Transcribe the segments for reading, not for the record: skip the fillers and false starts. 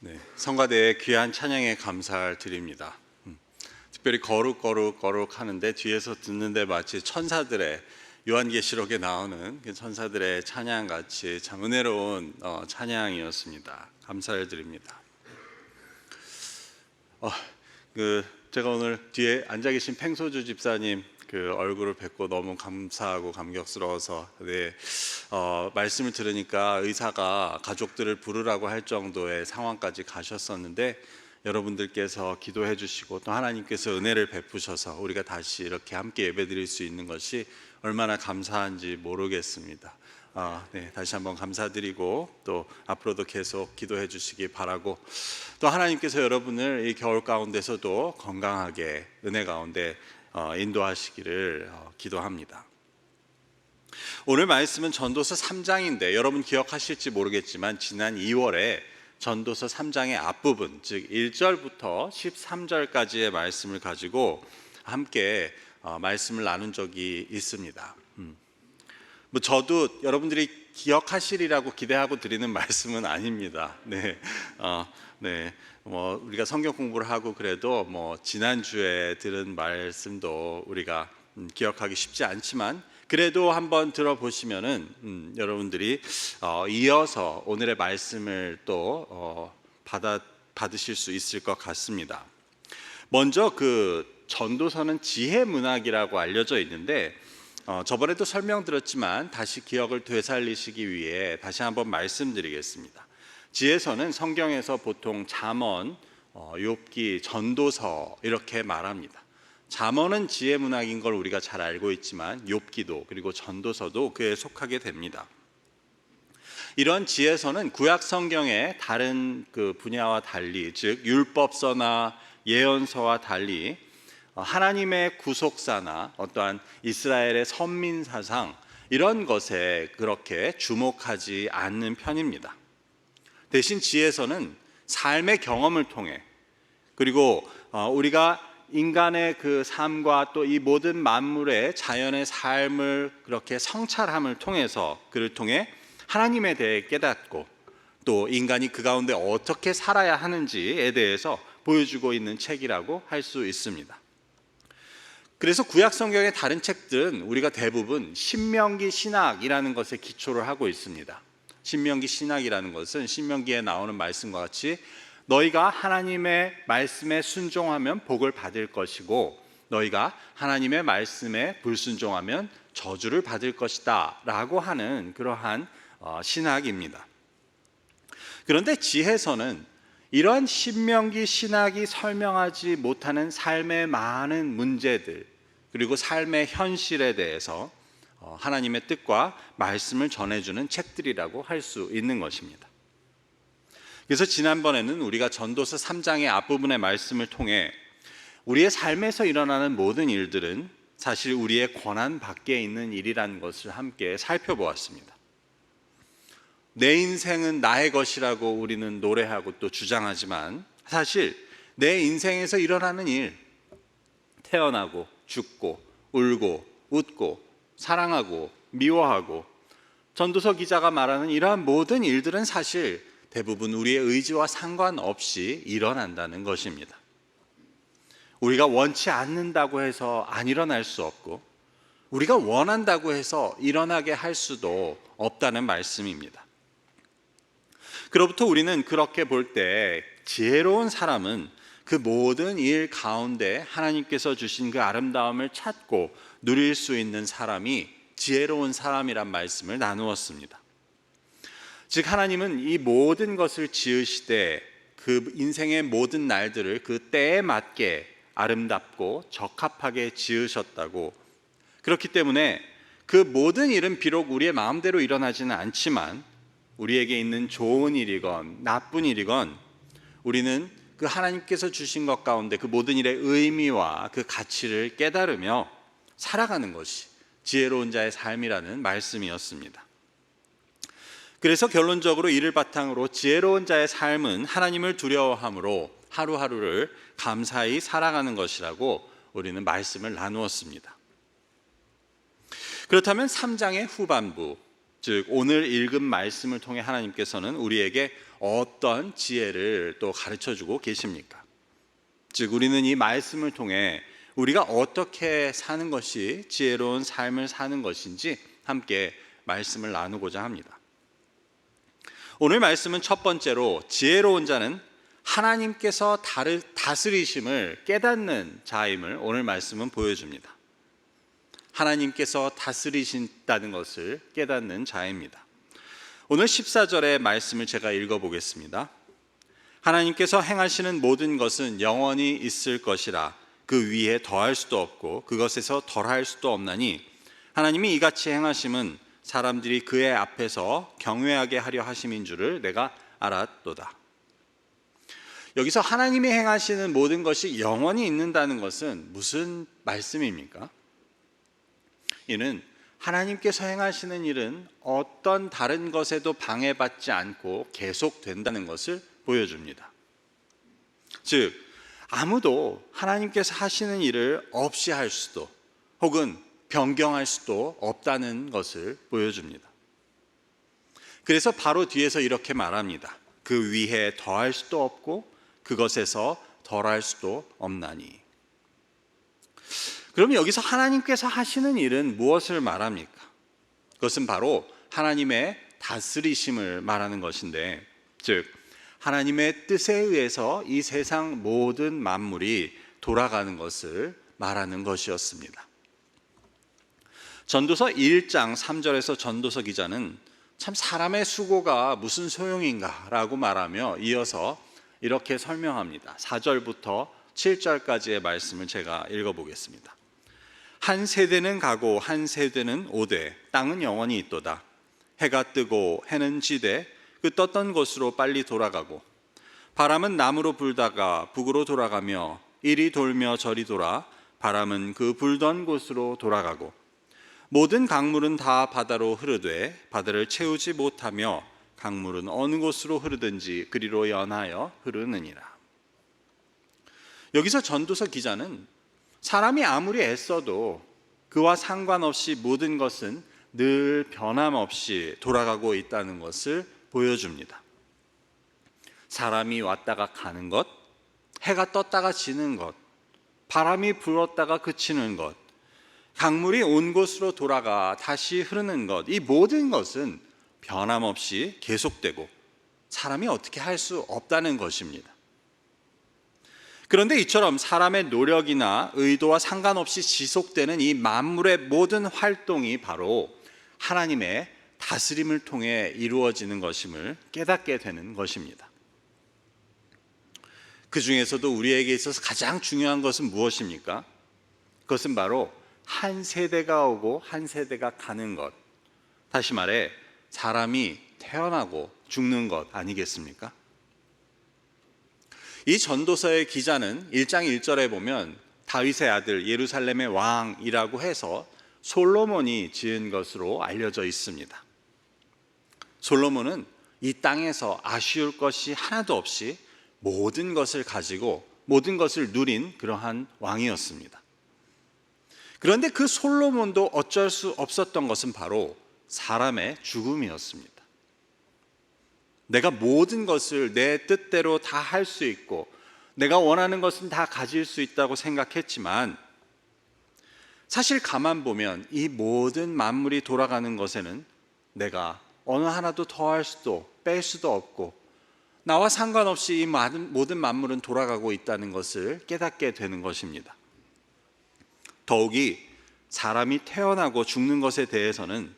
네, 성가대의 귀한 찬양에 감사를 드립니다. 특별히 거룩 하는데 뒤에서 듣는데 마치 천사들의 요한계시록에 나오는 그 천사들의 찬양같이 참 은혜로운 찬양이었습니다. 감사를 드립니다. 제가 오늘 뒤에 앉아 계신 팽소주 집사님 그 얼굴을 뵙고 너무 감사하고 감격스러워서 말씀을 들으니까 의사가 가족들을 부르라고 할 정도의 상황까지 가셨었는데 여러분들께서 기도해 주시고 또 하나님께서 은혜를 베푸셔서 우리가 다시 이렇게 함께 예배드릴 수 있는 것이 얼마나 감사한지 모르겠습니다. 다시 한번 감사드리고 또 앞으로도 계속 기도해 주시기 바라고, 또 하나님께서 여러분을 이 겨울 가운데서도 건강하게 은혜 가운데 인도하시기를 기도합니다. 오늘 말씀은 전도서 3장인데 여러분 기억하실지 모르겠지만 지난 2월에 전도서 3장의 앞부분, 즉 1절부터 13절까지의 말씀을 가지고 함께 말씀을 나눈 적이 있습니다. 저도 여러분들이 기억하시리라고 기대하고 드리는 말씀은 아닙니다. 우리가 성경 공부를 하고 그래도 지난주에 들은 말씀도 우리가 기억하기 쉽지 않지만 그래도 한번 들어보시면은 여러분들이 이어서 오늘의 말씀을 또 받으실 수 있을 것 같습니다. 먼저 그 전도서는 지혜 문학이라고 알려져 있는데 저번에도 설명드렸지만 다시 기억을 되살리시기 위해 다시 한번 말씀드리겠습니다. 지혜서는 성경에서 보통 잠언, 욥기, 전도서 이렇게 말합니다. 잠언은 지혜 문학인 걸 우리가 잘 알고 있지만 욥기도 그리고 전도서도 그에 속하게 됩니다. 이런 지혜서는 구약 성경의 다른 그 분야와 달리, 즉 율법서나 예언서와 달리 하나님의 구속사나 어떠한 이스라엘의 선민 사상 이런 것에 그렇게 주목하지 않는 편입니다. 대신 지혜서는 삶의 경험을 통해, 그리고 우리가 인간의 그 삶과 또 이 모든 만물의 자연의 삶을 그렇게 성찰함을 통해서 그를 통해 하나님에 대해 깨닫고 또 인간이 그 가운데 어떻게 살아야 하는지에 대해서 보여주고 있는 책이라고 할 수 있습니다. 그래서 구약 성경의 다른 책들은 우리가 대부분 신명기 신학이라는 것에 기초를 하고 있습니다. 신명기 신학이라는 것은 신명기에 나오는 말씀과 같이 너희가 하나님의 말씀에 순종하면 복을 받을 것이고 너희가 하나님의 말씀에 불순종하면 저주를 받을 것이다 라고 하는 그러한 신학입니다. 그런데 지혜서는 이러한 신명기 신학이 설명하지 못하는 삶의 많은 문제들 그리고 삶의 현실에 대해서 하나님의 뜻과 말씀을 전해주는 책들이라고 할 수 있는 것입니다. 그래서 지난번에는 우리가 전도서 3장의 앞부분의 말씀을 통해 우리의 삶에서 일어나는 모든 일들은 사실 우리의 권한 밖에 있는 일이라는 것을 함께 살펴보았습니다. 내 인생은 나의 것이라고 우리는 노래하고 또 주장하지만 사실 내 인생에서 일어나는 일, 태어나고 죽고 울고 웃고 사랑하고 미워하고 전도서 기자가 말하는 이러한 모든 일들은 사실 대부분 우리의 의지와 상관없이 일어난다는 것입니다. 우리가 원치 않는다고 해서 안 일어날 수 없고 우리가 원한다고 해서 일어나게 할 수도 없다는 말씀입니다. 그로부터 우리는 그렇게 볼 때 지혜로운 사람은 그 모든 일 가운데 하나님께서 주신 그 아름다움을 찾고 누릴 수 있는 사람이 지혜로운 사람이란 말씀을 나누었습니다. 즉 하나님은 이 모든 것을 지으시되 그 인생의 모든 날들을 그 때에 맞게 아름답고 적합하게 지으셨다고, 그렇기 때문에 그 모든 일은 비록 우리의 마음대로 일어나지는 않지만 우리에게 있는 좋은 일이건 나쁜 일이건 우리는 그 하나님께서 주신 것 가운데 그 모든 일의 의미와 그 가치를 깨달으며 살아가는 것이 지혜로운 자의 삶이라는 말씀이었습니다. 그래서 결론적으로 이를 바탕으로 지혜로운 자의 삶은 하나님을 두려워함으로 하루하루를 감사히 살아가는 것이라고 우리는 말씀을 나누었습니다. 그렇다면 3장의 후반부, 즉 오늘 읽은 말씀을 통해 하나님께서는 우리에게 어떤 지혜를 또 가르쳐 주고 계십니까? 즉 우리는 이 말씀을 통해 우리가 어떻게 사는 것이 지혜로운 삶을 사는 것인지 함께 말씀을 나누고자 합니다. 오늘 말씀은 첫 번째로 지혜로운 자는 하나님께서 다스리심을 깨닫는 자임을 오늘 말씀은 보여줍니다. 하나님께서 다스리신다는 것을 깨닫는 자입니다. 오늘 14절의 말씀을 제가 읽어보겠습니다. 하나님께서 행하시는 모든 것은 영원히 있을 것이라 그 위에 더할 수도 없고 그것에서 덜할 수도 없나니 하나님이 이같이 행하심은 사람들이 그의 앞에서 경외하게 하려 하심인 줄을 내가 알았도다. 여기서 하나님이 행하시는 모든 것이 영원히 있는다는 것은 무슨 말씀입니까? 이는 하나님께서 행하시는 일은 어떤 다른 것에도 방해받지 않고 계속된다는 것을 보여줍니다. 즉 아무도 하나님께서 하시는 일을 없이 할 수도 혹은 변경할 수도 없다는 것을 보여줍니다. 그래서 바로 뒤에서 이렇게 말합니다. 그 위에 더할 수도 없고 그것에서 덜할 수도 없나니. 그럼 여기서 하나님께서 하시는 일은 무엇을 말합니까? 그것은 바로 하나님의 다스리심을 말하는 것인데, 즉 하나님의 뜻에 의해서 이 세상 모든 만물이 돌아가는 것을 말하는 것이었습니다. 전도서 1장 3절에서 전도서 기자는 참 사람의 수고가 무슨 소용인가라고 말하며 이어서 이렇게 설명합니다. 4절부터 7절까지의 말씀을 제가 읽어보겠습니다. 한 세대는 가고 한 세대는 오되 땅은 영원히 있도다. 해가 뜨고 해는 지되 그 떴던 곳으로 빨리 돌아가고 바람은 남으로 불다가 북으로 돌아가며 이리 돌며 저리 돌아 바람은 그 불던 곳으로 돌아가고 모든 강물은 다 바다로 흐르되 바다를 채우지 못하며 강물은 어느 곳으로 흐르든지 그리로 연하여 흐르느니라. 여기서 전도서 기자는 사람이 아무리 애써도 그와 상관없이 모든 것은 늘 변함없이 돌아가고 있다는 것을 보여줍니다. 사람이 왔다가 가는 것, 해가 떴다가 지는 것, 바람이 불었다가 그치는 것, 강물이 온 곳으로 돌아가 다시 흐르는 것, 이 모든 것은 변함없이 계속되고 사람이 어떻게 할 수 없다는 것입니다. 그런데 이처럼 사람의 노력이나 의도와 상관없이 지속되는 이 만물의 모든 활동이 바로 하나님의 다스림을 통해 이루어지는 것임을 깨닫게 되는 것입니다. 그 중에서도 우리에게 있어서 가장 중요한 것은 무엇입니까? 그것은 바로 한 세대가 오고 한 세대가 가는 것, 다시 말해 사람이 태어나고 죽는 것 아니겠습니까? 이 전도서의 기자는 1장 1절에 보면 다윗의 아들 예루살렘의 왕이라고 해서 솔로몬이 지은 것으로 알려져 있습니다. 솔로몬은 이 땅에서 아쉬울 것이 하나도 없이 모든 것을 가지고 모든 것을 누린 그러한 왕이었습니다. 그런데 그 솔로몬도 어쩔 수 없었던 것은 바로 사람의 죽음이었습니다. 내가 모든 것을 내 뜻대로 다 할 수 있고 내가 원하는 것은 다 가질 수 있다고 생각했지만 사실 가만 보면 이 모든 만물이 돌아가는 것에는 내가 어느 하나도 더할 수도 뺄 수도 없고 나와 상관없이 이 모든 만물은 돌아가고 있다는 것을 깨닫게 되는 것입니다. 더욱이 사람이 태어나고 죽는 것에 대해서는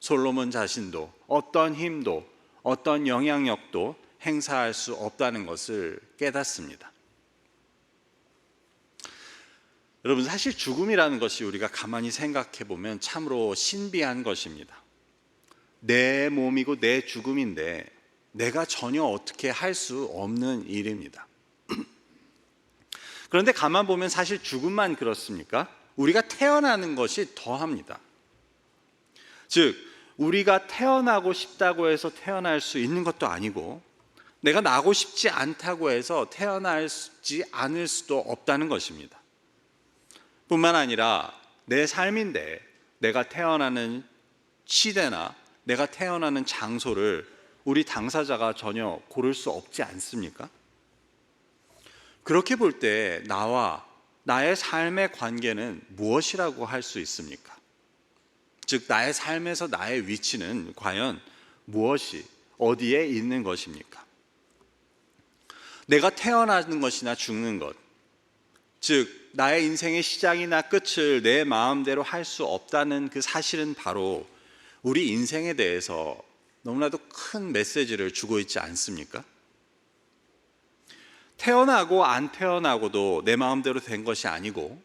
솔로몬 자신도 어떤 힘도 어떤 영향력도 행사할 수 없다는 것을 깨닫습니다. 여러분, 사실 죽음이라는 것이 우리가 가만히 생각해 보면 참으로 신비한 것입니다. 내 몸이고 내 죽음인데 내가 전혀 어떻게 할 수 없는 일입니다. 그런데 가만 보면 사실 죽음만 그렇습니까? 우리가 태어나는 것이 더합니다. 즉 우리가 태어나고 싶다고 해서 태어날 수 있는 것도 아니고 내가 나고 싶지 않다고 해서 태어나지 않을 수도 없다는 것입니다. 뿐만 아니라 내 삶인데 내가 태어나는 시대나 내가 태어나는 장소를 우리 당사자가 전혀 고를 수 없지 않습니까? 그렇게 볼 때 나와 나의 삶의 관계는 무엇이라고 할 수 있습니까? 즉, 나의 삶에서 나의 위치는 과연 무엇이, 어디에 있는 것입니까? 내가 태어나는 것이나 죽는 것, 즉 나의 인생의 시작이나 끝을 내 마음대로 할 수 없다는 그 사실은 바로 우리 인생에 대해서 너무나도 큰 메시지를 주고 있지 않습니까? 태어나고 안 태어나고도 내 마음대로 된 것이 아니고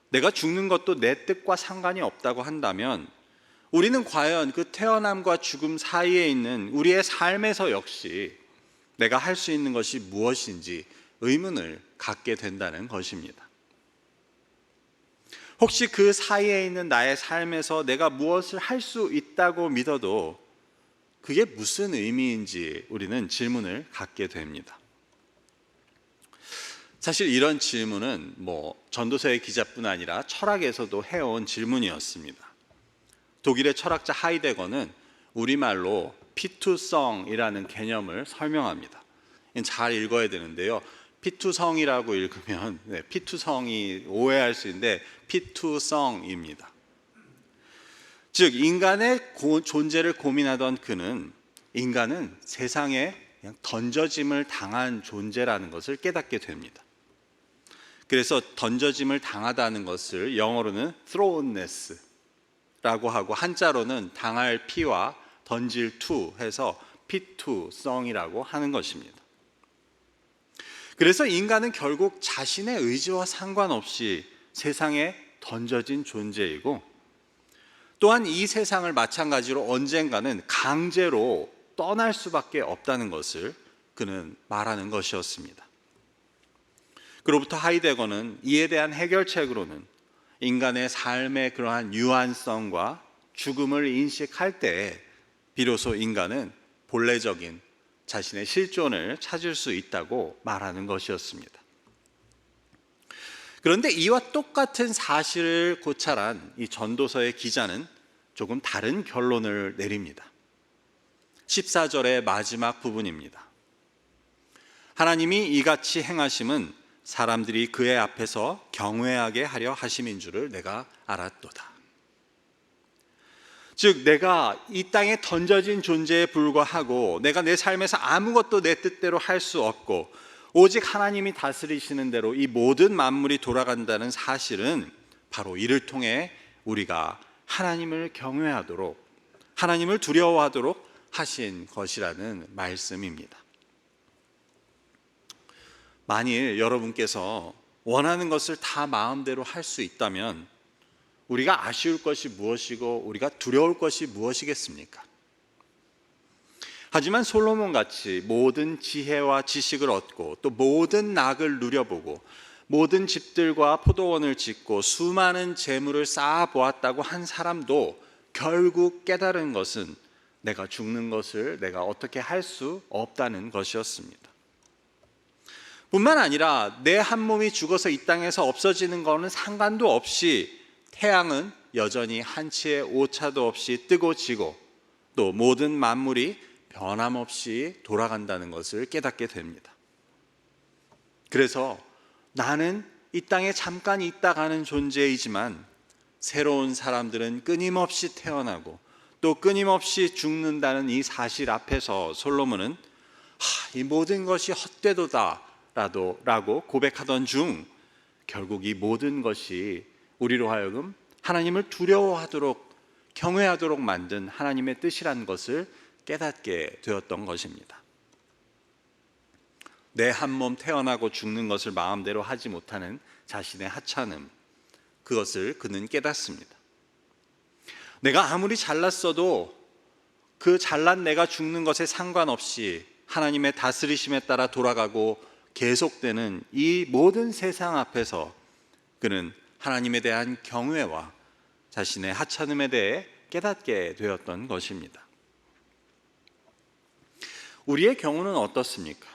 내가 죽는 것도 내 뜻과 상관이 없다고 한다면 우리는 과연 그 태어남과 죽음 사이에 있는 우리의 삶에서 역시 내가 할 수 있는 것이 무엇인지 의문을 갖게 된다는 것입니다. 혹시 그 사이에 있는 나의 삶에서 내가 무엇을 할 수 있다고 믿어도 그게 무슨 의미인지 우리는 질문을 갖게 됩니다. 사실 이런 질문은 전도서의 기자뿐 아니라 철학에서도 해온 질문이었습니다. 독일의 철학자 하이데거는 우리말로 피투성이라는 개념을 설명합니다. 잘 읽어야 되는데요. 피투성이라고 읽으면 피투성이 오해할 수 있는데 피투성입니다. 즉 인간의 존재를 고민하던 그는 인간은 세상에 그냥 던져짐을 당한 존재라는 것을 깨닫게 됩니다. 그래서 던져짐을 당하다는 것을 영어로는 thrownness라고 하고 한자로는 당할 피와 던질 투 해서 피투성이라고 하는 것입니다. 그래서 인간은 결국 자신의 의지와 상관없이 세상에 던져진 존재이고 또한 이 세상을 마찬가지로 언젠가는 강제로 떠날 수밖에 없다는 것을 그는 말하는 것이었습니다. 그로부터 하이데거는 이에 대한 해결책으로는 인간의 삶의 그러한 유한성과 죽음을 인식할 때 비로소 인간은 본래적인 자신의 실존을 찾을 수 있다고 말하는 것이었습니다. 그런데 이와 똑같은 사실을 고찰한 이 전도서의 기자는 조금 다른 결론을 내립니다. 14절의 마지막 부분입니다. 하나님이 이같이 행하심은 사람들이 그의 앞에서 경외하게 하려 하심인 줄을 내가 알았도다. 즉 내가 이 땅에 던져진 존재에 불과하고 내가 내 삶에서 아무것도 내 뜻대로 할 수 없고 오직 하나님이 다스리시는 대로 이 모든 만물이 돌아간다는 사실은 바로 이를 통해 우리가 하나님을 경외하도록 하나님을 두려워하도록 하신 것이라는 말씀입니다. 만일 여러분께서 원하는 것을 다 마음대로 할 수 있다면 우리가 아쉬울 것이 무엇이고 우리가 두려울 것이 무엇이겠습니까? 하지만 솔로몬 같이 모든 지혜와 지식을 얻고 또 모든 낙을 누려보고 모든 집들과 포도원을 짓고 수많은 재물을 쌓아 보았다고 한 사람도 결국 깨달은 것은 내가 죽는 것을 내가 어떻게 할 수 없다는 것이었습니다. 뿐만 아니라 내 한 몸이 죽어서 이 땅에서 없어지는 것은 상관도 없이 태양은 여전히 한치의 오차도 없이 뜨고 지고 또 모든 만물이 변함없이 돌아간다는 것을 깨닫게 됩니다. 그래서 나는 이 땅에 잠깐 있다 가는 존재이지만 새로운 사람들은 끊임없이 태어나고 또 끊임없이 죽는다는 이 사실 앞에서 솔로몬은 이 모든 것이 헛되도다 라고 고백하던 중 결국 이 모든 것이 우리로 하여금 하나님을 두려워하도록 경외하도록 만든 하나님의 뜻이라는 것을 깨닫게 되었던 것입니다. 내 한 몸 태어나고 죽는 것을 마음대로 하지 못하는 자신의 하찮음, 그것을 그는 깨닫습니다. 내가 아무리 잘났어도 그 잘난 내가 죽는 것에 상관없이 하나님의 다스리심에 따라 돌아가고 계속되는 이 모든 세상 앞에서 그는 하나님에 대한 경외와 자신의 하찮음에 대해 깨닫게 되었던 것입니다. 우리의 경우는 어떻습니까?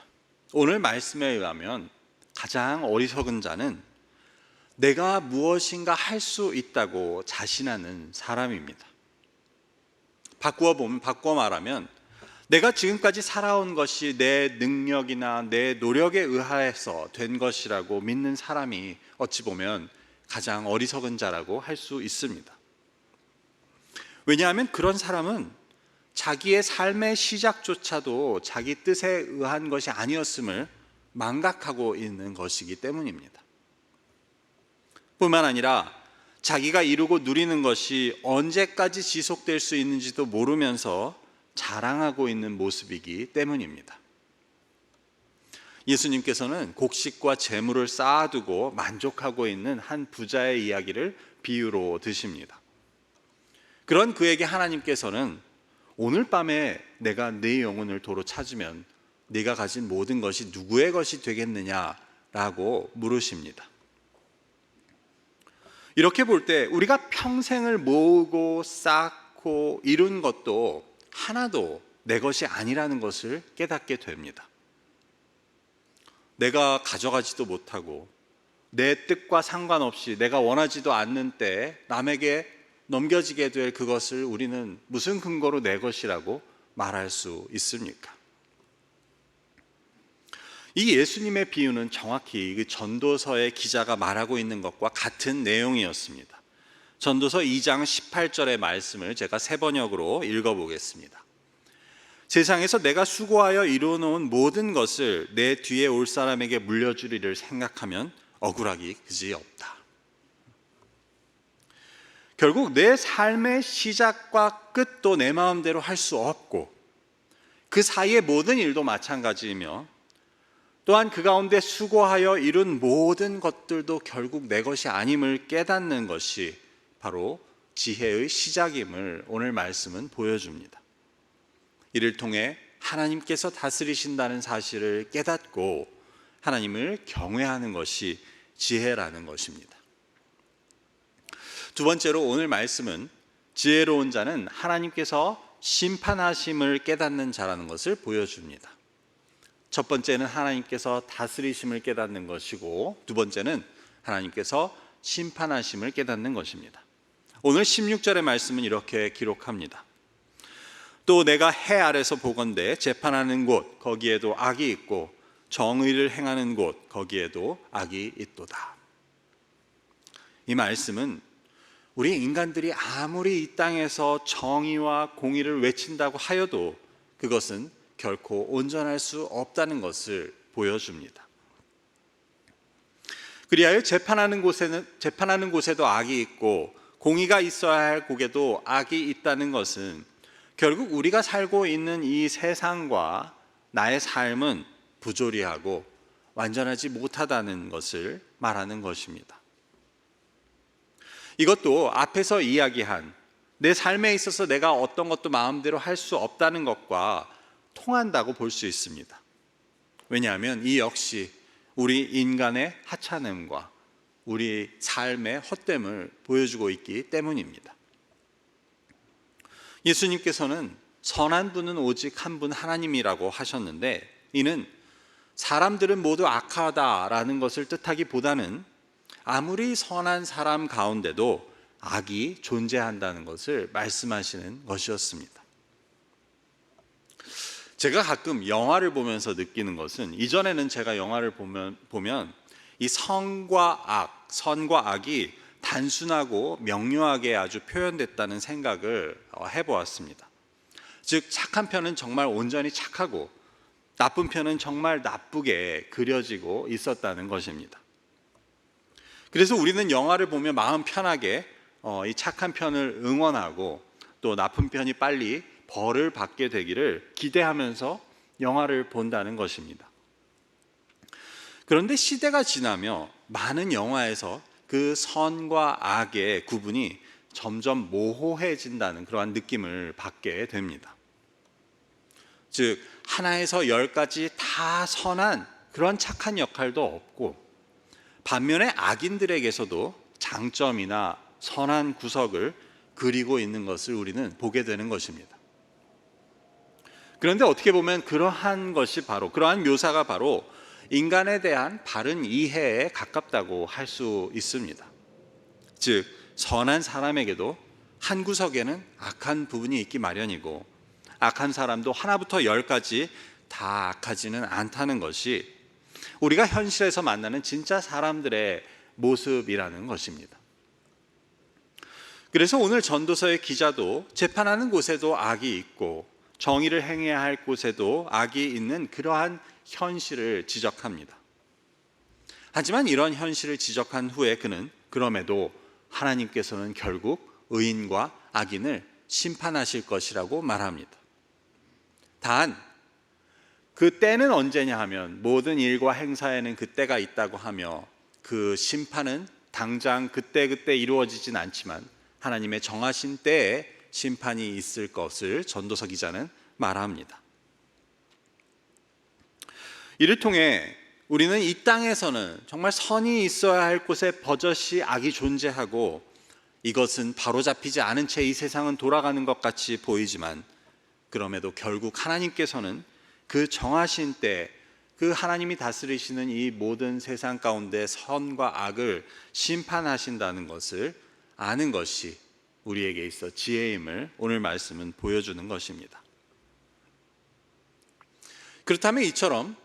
오늘 말씀에 의하면 가장 어리석은 자는 내가 무엇인가 할 수 있다고 자신하는 사람입니다. 바꾸어 말하면 내가 지금까지 살아온 것이 내 능력이나 내 노력에 의해서 된 것이라고 믿는 사람이 어찌 보면 가장 어리석은 자라고 할 수 있습니다. 왜냐하면 그런 사람은 자기의 삶의 시작조차도 자기 뜻에 의한 것이 아니었음을 망각하고 있는 것이기 때문입니다. 뿐만 아니라 자기가 이루고 누리는 것이 언제까지 지속될 수 있는지도 모르면서 자랑하고 있는 모습이기 때문입니다. 예수님께서는 곡식과 재물을 쌓아두고 만족하고 있는 한 부자의 이야기를 비유로 드십니다. 그런 그에게 하나님께서는 오늘 밤에 내가 네 영혼을 도로 찾으면 네가 가진 모든 것이 누구의 것이 되겠느냐라고 물으십니다. 이렇게 볼 때 우리가 평생을 모으고 쌓고 이룬 것도 하나도 내 것이 아니라는 것을 깨닫게 됩니다. 내가 가져가지도 못하고 내 뜻과 상관없이 내가 원하지도 않는 때에 남에게 넘겨지게 될 그것을 우리는 무슨 근거로 내 것이라고 말할 수 있습니까? 이 예수님의 비유는 정확히 그 전도서의 기자가 말하고 있는 것과 같은 내용이었습니다. 전도서 2장 18절의 말씀을 제가 새 번역으로 읽어보겠습니다. 세상에서 내가 수고하여 이루어놓은 모든 것을 내 뒤에 올 사람에게 물려주리를 생각하면 억울하기 그지 없다. 결국 내 삶의 시작과 끝도 내 마음대로 할 수 없고 그 사이의 모든 일도 마찬가지이며 또한 그 가운데 수고하여 이룬 모든 것들도 결국 내 것이 아님을 깨닫는 것이 바로 지혜의 시작임을 오늘 말씀은 보여줍니다. 이를 통해 하나님께서 다스리신다는 사실을 깨닫고 하나님을 경외하는 것이 지혜라는 것입니다. 두 번째로 오늘 말씀은 지혜로운 자는 하나님께서 심판하심을 깨닫는 자라는 것을 보여줍니다. 첫 번째는 하나님께서 다스리심을 깨닫는 것이고 두 번째는 하나님께서 심판하심을 깨닫는 것입니다. 오늘 16절의 말씀은 이렇게 기록합니다. 또 내가 해 아래서 보건대 재판하는 곳 거기에도 악이 있고 정의를 행하는 곳 거기에도 악이 있도다. 이 말씀은 우리 인간들이 아무리 이 땅에서 정의와 공의를 외친다고 하여도 그것은 결코 온전할 수 없다는 것을 보여줍니다. 그리하여 재판하는 곳에도 악이 있고 공의가 있어야 할 곳에도 악이 있다는 것은 결국 우리가 살고 있는 이 세상과 나의 삶은 부조리하고 완전하지 못하다는 것을 말하는 것입니다. 이것도 앞에서 이야기한 내 삶에 있어서 내가 어떤 것도 마음대로 할 수 없다는 것과 통한다고 볼 수 있습니다. 왜냐하면 이 역시 우리 인간의 하찮음과 우리 삶의 헛됨을 보여주고 있기 때문입니다. 예수님께서는 선한 분은 오직 한 분 하나님이라고 하셨는데 이는 사람들은 모두 악하다라는 것을 뜻하기보다는 아무리 선한 사람 가운데도 악이 존재한다는 것을 말씀하시는 것이었습니다. 제가 가끔 영화를 보면서 느끼는 것은 이전에는 제가 영화를 보면 이 선과 악이 단순하고 명료하게 아주 표현됐다는 생각을 해보았습니다. 즉 착한 편은 정말 온전히 착하고 나쁜 편은 정말 나쁘게 그려지고 있었다는 것입니다. 그래서 우리는 영화를 보면 마음 편하게 이 착한 편을 응원하고 또 나쁜 편이 빨리 벌을 받게 되기를 기대하면서 영화를 본다는 것입니다. 그런데 시대가 지나며 많은 영화에서 그 선과 악의 구분이 점점 모호해진다는 그러한 느낌을 받게 됩니다. 즉 하나에서 10까지 다 선한 그런 착한 역할도 없고 반면에 악인들에게서도 장점이나 선한 구석을 그리고 있는 것을 우리는 보게 되는 것입니다. 그런데 어떻게 보면 그러한 묘사가 바로 인간에 대한 바른 이해에 가깝다고 할 수 있습니다. 즉 선한 사람에게도 한 구석에는 악한 부분이 있기 마련이고 악한 사람도 하나부터 열까지 다 악하지는 않다는 것이 우리가 현실에서 만나는 진짜 사람들의 모습이라는 것입니다. 그래서 오늘 전도서의 기자도 재판하는 곳에도 악이 있고 정의를 행해야 할 곳에도 악이 있는 그러한 현실을 지적합니다. 하지만 이런 현실을 지적한 후에 그는 그럼에도 하나님께서는 결국 의인과 악인을 심판하실 것이라고 말합니다. 단, 그 때는 언제냐 하면 모든 일과 행사에는 그 때가 있다고 하며 그 심판은 당장 그때 이루어지진 않지만 하나님의 정하신 때에 심판이 있을 것을 전도서 기자는 말합니다. 이를 통해 우리는 이 땅에서는 정말 선이 있어야 할 곳에 버젓이 악이 존재하고 이것은 바로잡히지 않은 채 이 세상은 돌아가는 것 같이 보이지만 그럼에도 결국 하나님께서는 그 정하신 때 그 하나님이 다스리시는 이 모든 세상 가운데 선과 악을 심판하신다는 것을 아는 것이 우리에게 있어 지혜임을 오늘 말씀은 보여주는 것입니다. 그렇다면 이처럼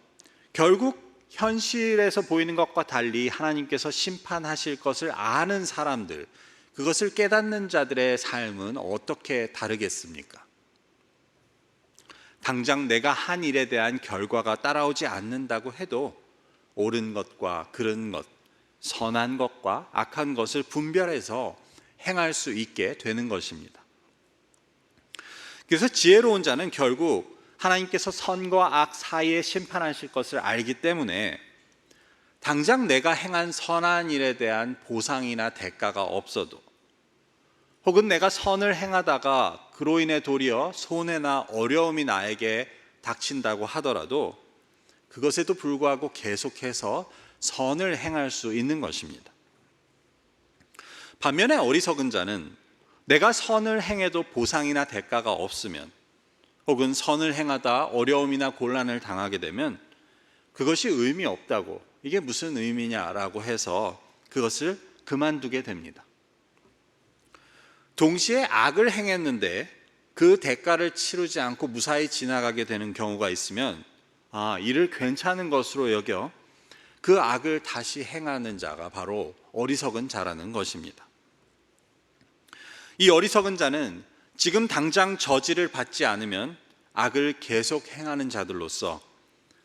결국 현실에서 보이는 것과 달리 하나님께서 심판하실 것을 아는 사람들, 그것을 깨닫는 자들의 삶은 어떻게 다르겠습니까? 당장 내가 한 일에 대한 결과가 따라오지 않는다고 해도 옳은 것과 그른 것, 선한 것과 악한 것을 분별해서 행할 수 있게 되는 것입니다. 그래서 지혜로운 자는 결국 하나님께서 선과 악 사이에 심판하실 것을 알기 때문에 당장 내가 행한 선한 일에 대한 보상이나 대가가 없어도 혹은 내가 선을 행하다가 그로 인해 도리어 손해나 어려움이 나에게 닥친다고 하더라도 그것에도 불구하고 계속해서 선을 행할 수 있는 것입니다. 반면에 어리석은 자는 내가 선을 행해도 보상이나 대가가 없으면 혹은 선을 행하다 어려움이나 곤란을 당하게 되면 그것이 의미 없다고, 이게 무슨 의미냐라고 해서 그것을 그만두게 됩니다. 동시에 악을 행했는데 그 대가를 치르지 않고 무사히 지나가게 되는 경우가 있으면 이를 괜찮은 것으로 여겨 그 악을 다시 행하는 자가 바로 어리석은 자라는 것입니다. 이 어리석은 자는 지금 당장 저지를 받지 않으면 악을 계속 행하는 자들로서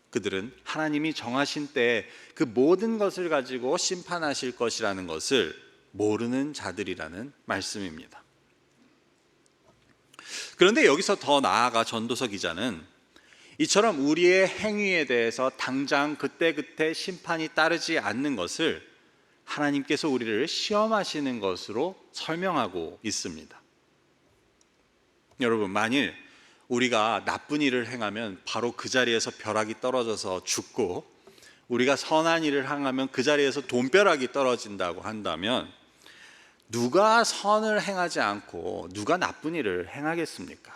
그들은 하나님이 정하신 때에 그 모든 것을 가지고 심판하실 것이라는 것을 모르는 자들이라는 말씀입니다. 그런데 여기서 더 나아가 전도서 기자는 이처럼 우리의 행위에 대해서 당장 그때 심판이 따르지 않는 것을 하나님께서 우리를 시험하시는 것으로 설명하고 있습니다. 여러분, 만일 우리가 나쁜 일을 행하면 바로 그 자리에서 벼락이 떨어져서 죽고 우리가 선한 일을 행하면 그 자리에서 돈벼락이 떨어진다고 한다면 누가 선을 행하지 않고 누가 나쁜 일을 행하겠습니까?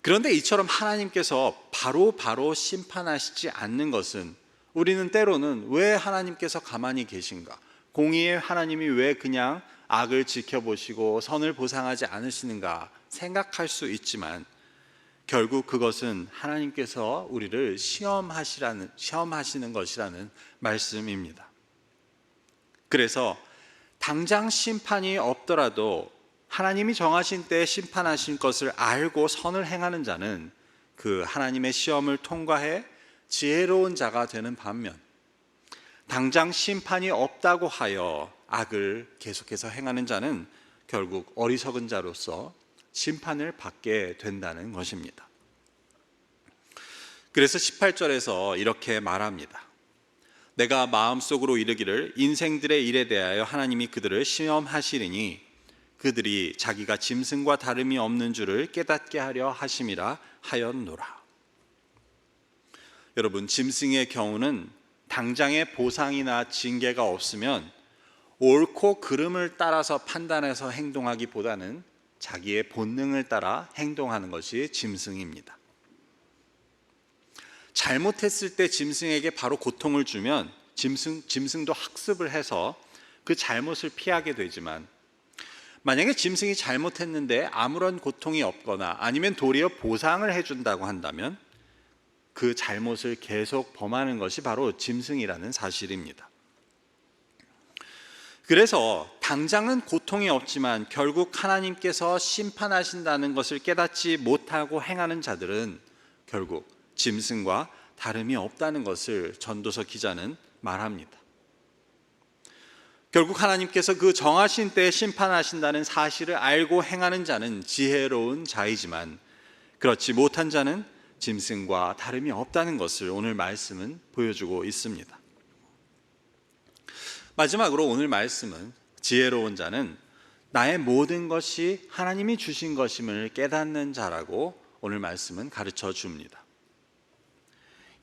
그런데 이처럼 하나님께서 바로 심판하시지 않는 것은 우리는 때로는 왜 하나님께서 가만히 계신가? 공의의 하나님이 왜 그냥 악을 지켜보시고 선을 보상하지 않으시는가 생각할 수 있지만 결국 그것은 하나님께서 우리를 시험하시는 것이라는 말씀입니다. 그래서 당장 심판이 없더라도 하나님이 정하신 때에 심판하신 것을 알고 선을 행하는 자는 그 하나님의 시험을 통과해 지혜로운 자가 되는 반면 당장 심판이 없다고 하여 악을 계속해서 행하는 자는 결국 어리석은 자로서 심판을 받게 된다는 것입니다. 그래서 18절에서 이렇게 말합니다. 내가 마음속으로 이르기를 인생들의 일에 대하여 하나님이 그들을 시험하시리니 그들이 자기가 짐승과 다름이 없는 줄을 깨닫게 하려 하심이라 하였노라. 여러분, 짐승의 경우는 당장의 보상이나 징계가 없으면 옳고 그름을 따라서 판단해서 행동하기보다는 자기의 본능을 따라 행동하는 것이 짐승입니다. 잘못했을 때 짐승에게 바로 고통을 주면 짐승도 학습을 해서 그 잘못을 피하게 되지만 만약에 짐승이 잘못했는데 아무런 고통이 없거나 아니면 도리어 보상을 해준다고 한다면 그 잘못을 계속 범하는 것이 바로 짐승이라는 사실입니다. 그래서 당장은 고통이 없지만 결국 하나님께서 심판하신다는 것을 깨닫지 못하고 행하는 자들은 결국 짐승과 다름이 없다는 것을 전도서 기자는 말합니다. 결국 하나님께서 그 정하신 때에 심판하신다는 사실을 알고 행하는 자는 지혜로운 자이지만 그렇지 못한 자는 짐승과 다름이 없다는 것을 오늘 말씀은 보여주고 있습니다. 마지막으로 오늘 말씀은 지혜로운 자는 나의 모든 것이 하나님이 주신 것임을 깨닫는 자라고 오늘 말씀은 가르쳐 줍니다.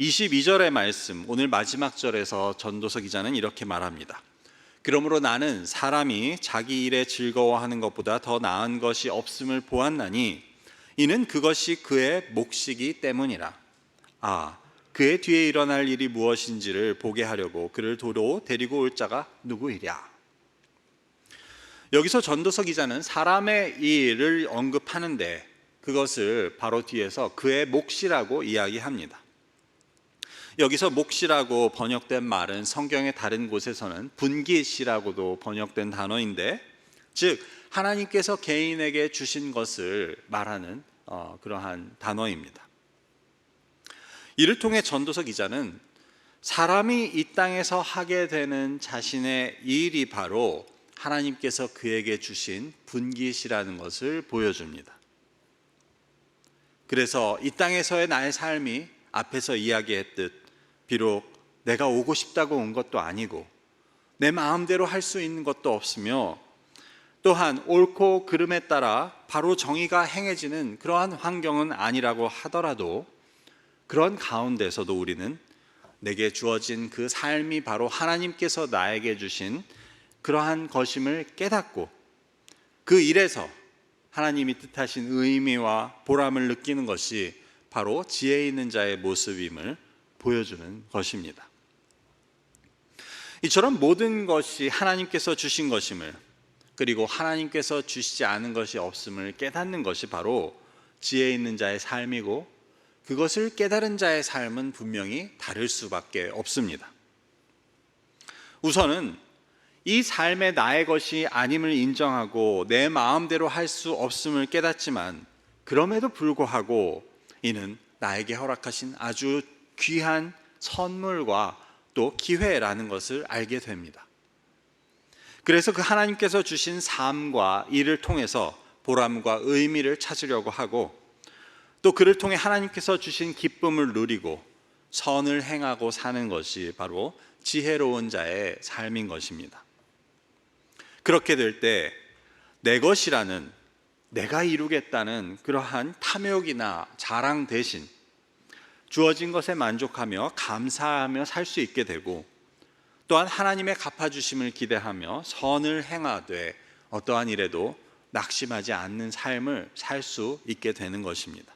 22절의 말씀, 오늘 마지막 절에서 전도서 기자는 이렇게 말합니다. 그러므로 나는 사람이 자기 일에 즐거워하는 것보다 더 나은 것이 없음을 보았나니 이는 그것이 그의 몫이기 때문이라. 그의 뒤에 일어날 일이 무엇인지를 보게 하려고 그를 도로 데리고 올 자가 누구이랴. 여기서 전도서 기자는 사람의 일을 언급하는데 그것을 바로 뒤에서 그의 몫이라고 이야기합니다. 여기서 몫이라고 번역된 말은 성경의 다른 곳에서는 분깃이라고도 번역된 단어인데, 즉 하나님께서 개인에게 주신 것을 말하는 그러한 단어입니다. 이를 통해 전도서 기자는 사람이 이 땅에서 하게 되는 자신의 일이 바로 하나님께서 그에게 주신 분깃이라는 것을 보여줍니다. 그래서 이 땅에서의 나의 삶이 앞에서 이야기했듯 비록 내가 오고 싶다고 온 것도 아니고 내 마음대로 할 수 있는 것도 없으며 또한 옳고 그름에 따라 바로 정의가 행해지는 그러한 환경은 아니라고 하더라도 그런 가운데서도 우리는 내게 주어진 그 삶이 바로 하나님께서 나에게 주신 그러한 것임을 깨닫고 그 일에서 하나님이 뜻하신 의미와 보람을 느끼는 것이 바로 지혜 있는 자의 모습임을 보여주는 것입니다. 이처럼 모든 것이 하나님께서 주신 것임을 그리고 하나님께서 주시지 않은 것이 없음을 깨닫는 것이 바로 지혜 있는 자의 삶이고 그것을 깨달은 자의 삶은 분명히 다를 수밖에 없습니다. 우선은 이 삶의 나의 것이 아님을 인정하고 내 마음대로 할 수 없음을 깨닫지만 그럼에도 불구하고 이는 나에게 허락하신 아주 귀한 선물과 또 기회라는 것을 알게 됩니다. 그래서 그 하나님께서 주신 삶과 이를 통해서 보람과 의미를 찾으려고 하고 또 그를 통해 하나님께서 주신 기쁨을 누리고 선을 행하고 사는 것이 바로 지혜로운 자의 삶인 것입니다. 그렇게 될 때 내 것이라는 내가 이루겠다는 그러한 탐욕이나 자랑 대신 주어진 것에 만족하며 감사하며 살 수 있게 되고 또한 하나님의 갚아주심을 기대하며 선을 행하되 어떠한 일에도 낙심하지 않는 삶을 살 수 있게 되는 것입니다.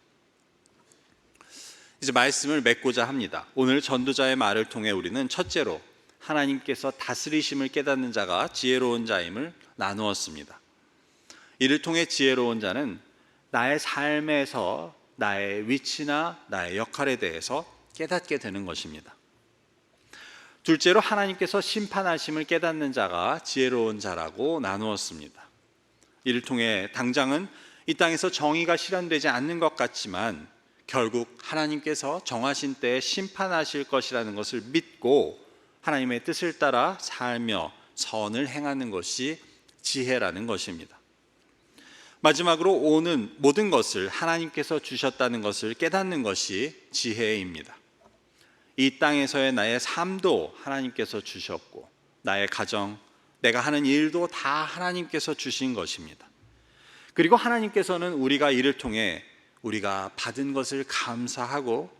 이제 말씀을 맺고자 합니다. 오늘 전도자의 말을 통해 우리는 첫째로 하나님께서 다스리심을 깨닫는 자가 지혜로운 자임을 나누었습니다. 이를 통해 지혜로운 자는 나의 삶에서 나의 위치나 나의 역할에 대해서 깨닫게 되는 것입니다. 둘째로 하나님께서 심판하심을 깨닫는 자가 지혜로운 자라고 나누었습니다. 이를 통해 당장은 이 땅에서 정의가 실현되지 않는 것 같지만 결국 하나님께서 정하신 때에 심판하실 것이라는 것을 믿고 하나님의 뜻을 따라 살며 선을 행하는 것이 지혜라는 것입니다. 마지막으로 오는 모든 것을 하나님께서 주셨다는 것을 깨닫는 것이 지혜입니다. 이 땅에서의 나의 삶도 하나님께서 주셨고 나의 가정, 내가 하는 일도 다 하나님께서 주신 것입니다. 그리고 하나님께서는 우리가 이를 통해 우리가 받은 것을 감사하고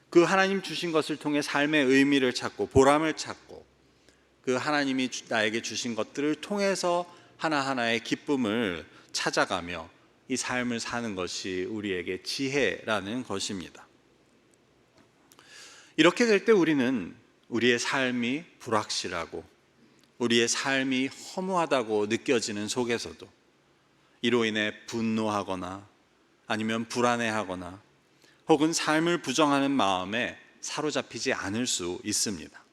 그 하나님 주신 것을 통해 삶의 의미를 찾고 보람을 찾고 그 하나님이 나에게 주신 것들을 통해서 하나하나의 기쁨을 찾아가며 이 삶을 사는 것이 우리에게 지혜라는 것입니다. 이렇게 될 때 우리는 우리의 삶이 불확실하고 우리의 삶이 허무하다고 느껴지는 속에서도 이로 인해 분노하거나 아니면 불안해하거나 혹은 삶을 부정하는 마음에 사로잡히지 않을 수 있습니다.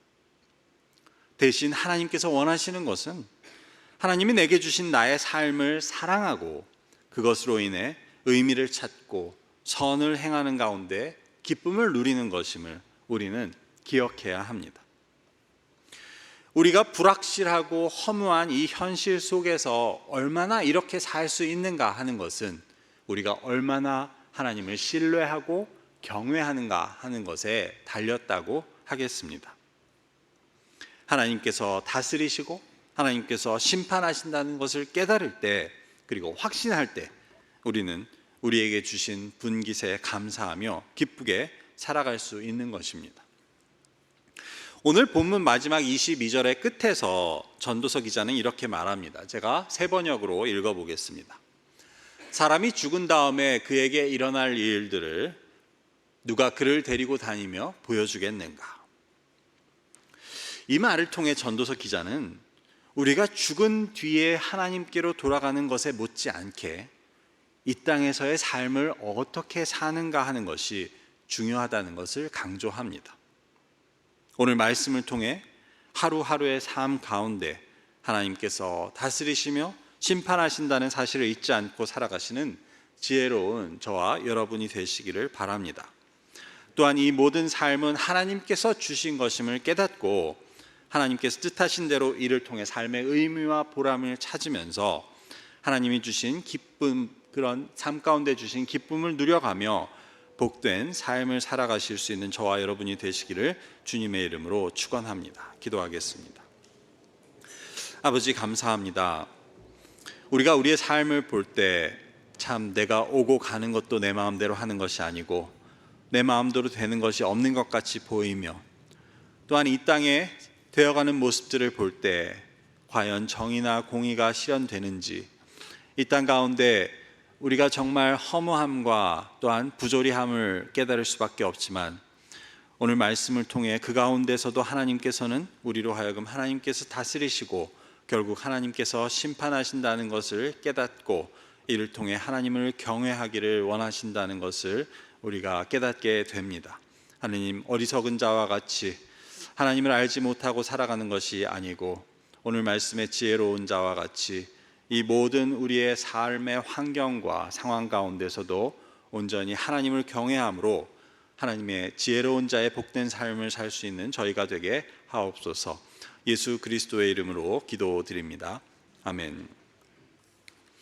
대신 하나님께서 원하시는 것은 하나님이 내게 주신 나의 삶을 사랑하고 그것으로 인해 의미를 찾고 선을 행하는 가운데 기쁨을 누리는 것임을 우리는 기억해야 합니다. 우리가 불확실하고 허무한 이 현실 속에서 얼마나 이렇게 살 수 있는가 하는 것은 우리가 얼마나 하나님을 신뢰하고 경외하는가 하는 것에 달렸다고 하겠습니다. 하나님께서 다스리시고 하나님께서 심판하신다는 것을 깨달을 때, 그리고 확신할 때 우리는 우리에게 주신 분깃에 감사하며 기쁘게 살아갈 수 있는 것입니다. 오늘 본문 마지막 22절의 끝에서 전도서 기자는 이렇게 말합니다. 제가 새 번역으로 읽어보겠습니다. 사람이 죽은 다음에 그에게 일어날 일들을 누가 그를 데리고 다니며 보여주겠는가? 이 말을 통해 전도서 기자는 우리가 죽은 뒤에 하나님께로 돌아가는 것에 못지않게 이 땅에서의 삶을 어떻게 사는가 하는 것이 중요하다는 것을 강조합니다. 오늘 말씀을 통해 하루하루의 삶 가운데 하나님께서 다스리시며 심판하신다는 사실을 잊지 않고 살아가시는 지혜로운 저와 여러분이 되시기를 바랍니다. 또한 이 모든 삶은 하나님께서 주신 것임을 깨닫고 하나님께서 뜻하신 대로 이를 통해 삶의 의미와 보람을 찾으면서 하나님이 주신 기쁨, 그런 삶 가운데 주신 기쁨을 누려가며 복된 삶을 살아가실 수 있는 저와 여러분이 되시기를 주님의 이름으로 축원합니다. 기도하겠습니다. 아버지, 감사합니다. 우리가 우리의 삶을 볼 때 참 내가 오고 가는 것도 내 마음대로 하는 것이 아니고 내 마음대로 되는 것이 없는 것 같이 보이며, 또한 이 땅에 되어가는 모습들을 볼 때 과연 정의나 공의가 실현되는지, 이 땅 가운데 우리가 정말 허무함과 또한 부조리함을 깨달을 수밖에 없지만, 오늘 말씀을 통해 그 가운데서도 하나님께서는 우리로 하여금 하나님께서 다스리시고 결국 하나님께서 심판하신다는 것을 깨닫고 이를 통해 하나님을 경외하기를 원하신다는 것을 우리가 깨닫게 됩니다. 하나님, 어리석은 자와 같이 하나님을 알지 못하고 살아가는 것이 아니고 오늘 말씀의 지혜로운 자와 같이 이 모든 우리의 삶의 환경과 상황 가운데서도 온전히 하나님을 경외함으로 하나님의 지혜로운 자의 복된 삶을 살 수 있는 저희가 되게 하옵소서. 예수 그리스도의 이름으로 기도드립니다. 아멘.